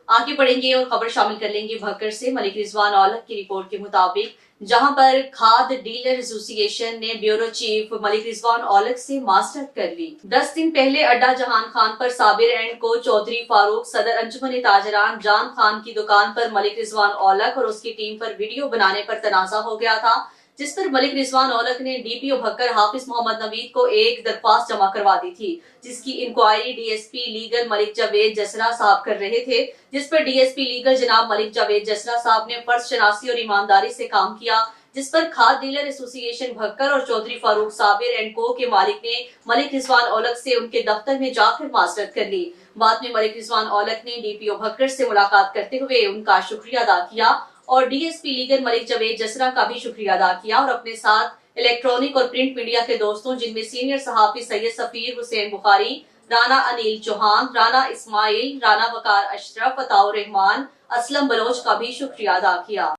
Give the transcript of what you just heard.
आगे बढ़ेंगे और खबर शामिल कर लेंगे भक्कर से। मलिक रिजवान औलख की रिपोर्ट के मुताबिक जहां पर खाद डीलर एसोसिएशन ने ब्यूरो चीफ मलिक रिजवान औलख से मास्टरत कर ली। 10 दिन पहले अड्डा जहान खान पर साबिर एंड को चौधरी फारूक सदर अंजुमन ताजरान जान खान की दुकान पर मलिक रिजवान औलख और उसकी टीम पर वीडियो बनाने पर तनाजा हो गया था, जिस पर मलिक रिजवान औलख ने डीपीओ भक्कर हाफिज मोहम्मद नवीद को एक दरख्वास्त जमा करवा दी थी, जिसकी inquiry DSP legal Malik Javed Jasra साहब कर रहे थे, जिस पर डीएसपी लीगल जनाब मलिक जावेद जसरा साहब ने फर्ज शनासी और ईमानदारी से काम किया, जिस पर खाद डीलर एसोसिएशन भक्कर और चौधरी फारूक साबिर एंड को के मालिक ने मलिक रिजवान औलख से उनके दफ्तर में जाकर मास्टरत कर ली। बाद में मलिक रिजवान औलख ने डीपीओ भक्कर से मुलाकात करते हुए उनका शुक्रिया अदा किया और डीएसपी लीगल मलिक जावेद जसरा का भी शुक्रिया अदा किया और अपने साथ इलेक्ट्रॉनिक और प्रिंट मीडिया के दोस्तों जिनमें सीनियर सहाफी सैयद सफीर हुसैन बुखारी, राना अनिल चौहान, राना इस्माइल, राना वकार अशरफ, अताउर रहमान, असलम बलोच का भी शुक्रिया अदा किया।